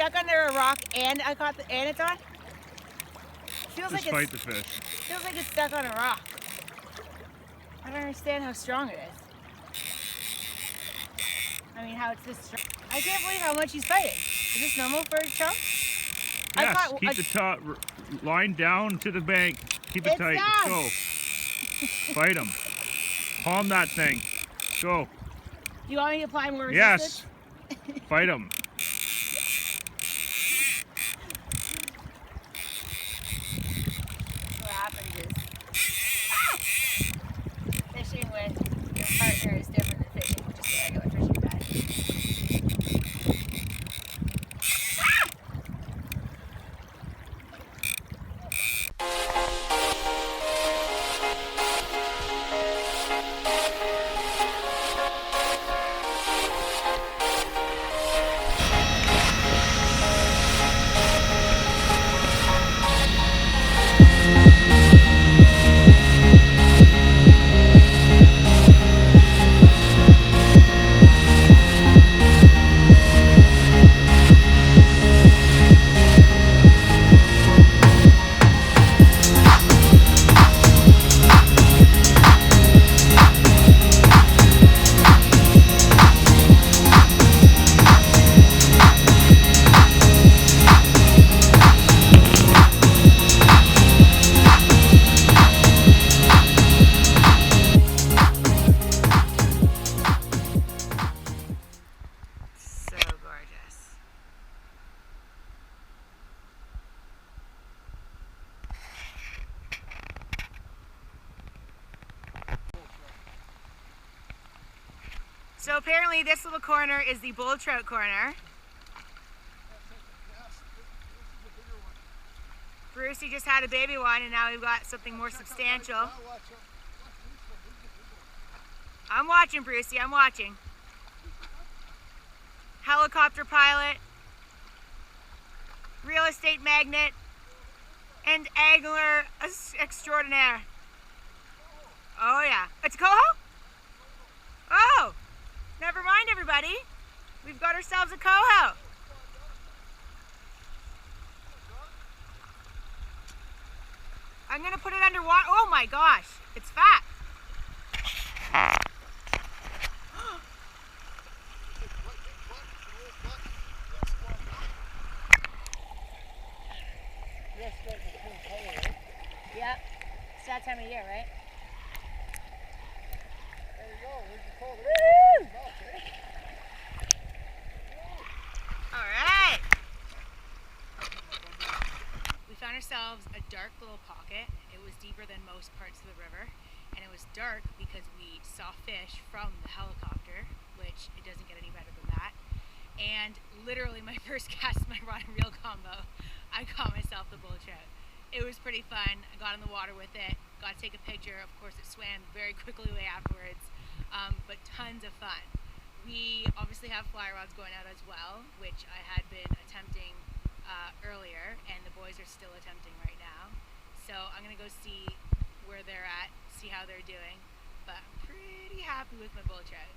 stuck under a rock and I caught and it's on? Feels Just like fight the fish. Feels like it's stuck on a rock. I don't understand how strong it is. I mean, how it's this strong. I can't believe how much he's fighting. Is this normal for a chum? Yes, keep the top line down to the bank. Keep it tight. Let's go. Fight him. Palm that thing. Go. Do you want me to apply more resistance? Yes. Fight him. What happens is fishing with your partner is different than fishing with just a regular fishing guide. So apparently this little corner is the bull trout corner. Brucey just had a baby one and now we've got something more substantial. I'm watching, Brucey, I'm watching. Helicopter pilot, real estate magnate, and angler extraordinaire. Oh yeah. It's a coho? Oh! Never mind, everybody. We've got ourselves a coho. I'm gonna put it under water. Oh my gosh, it's fat. Yeah, it's that time of year, right? There you go. Where's the color? Woo! All right. We found ourselves a dark little pocket. It was deeper than most parts of the river, and it was dark because we saw fish from the helicopter, which it doesn't get any better than that. And literally my first cast of my rod and reel combo, I caught myself the bull trout. It was pretty fun. I got in the water with it, got to take a picture. Of course, it swam very quickly away afterwards, but tons of fun. We obviously have fly rods going out as well, which I had been attempting earlier, and the boys are still attempting right now. So I'm gonna go see where they're at, see how they're doing, but I'm pretty happy with my bull trout.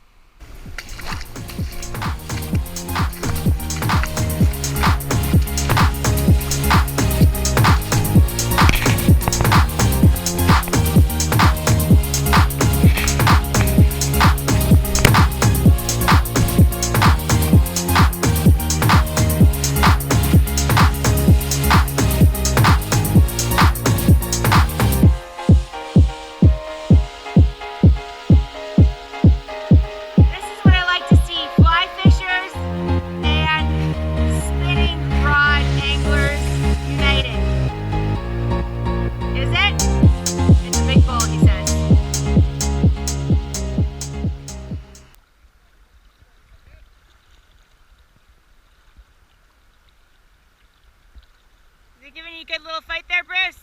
Is it giving you a good little fight there, Bruce?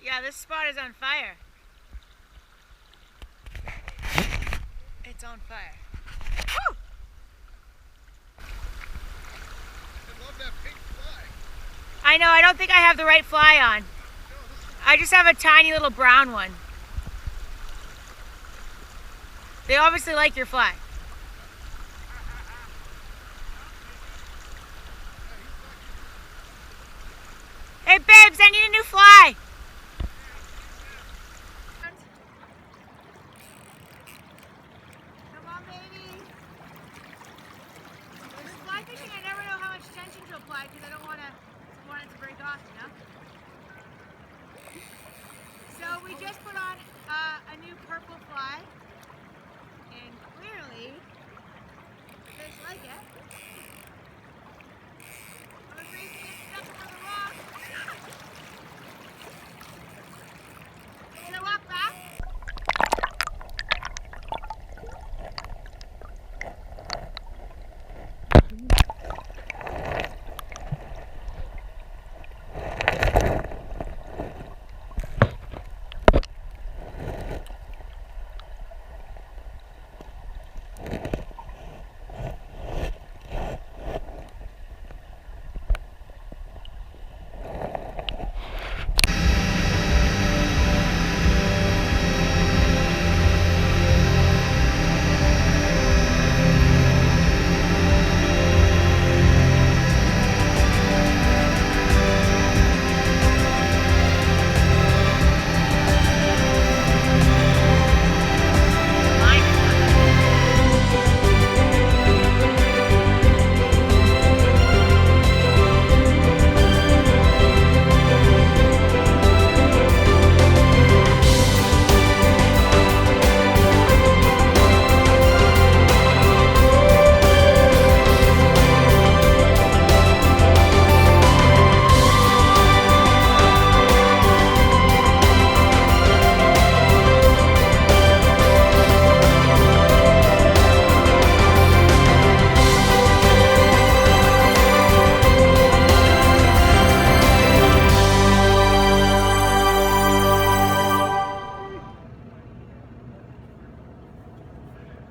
Yeah, this spot is on fire. It's on fire. Woo! I love that pink fly. I know, I don't think I have the right fly on. I just have a tiny little brown one. They obviously like your fly. Hey babes, I need a new fly. Come on, baby. With fly fishing, I never know how much tension to apply because I don't want it to break off, you know? So we just put on a new purple fly, and clearly the fish like it. I'm raising it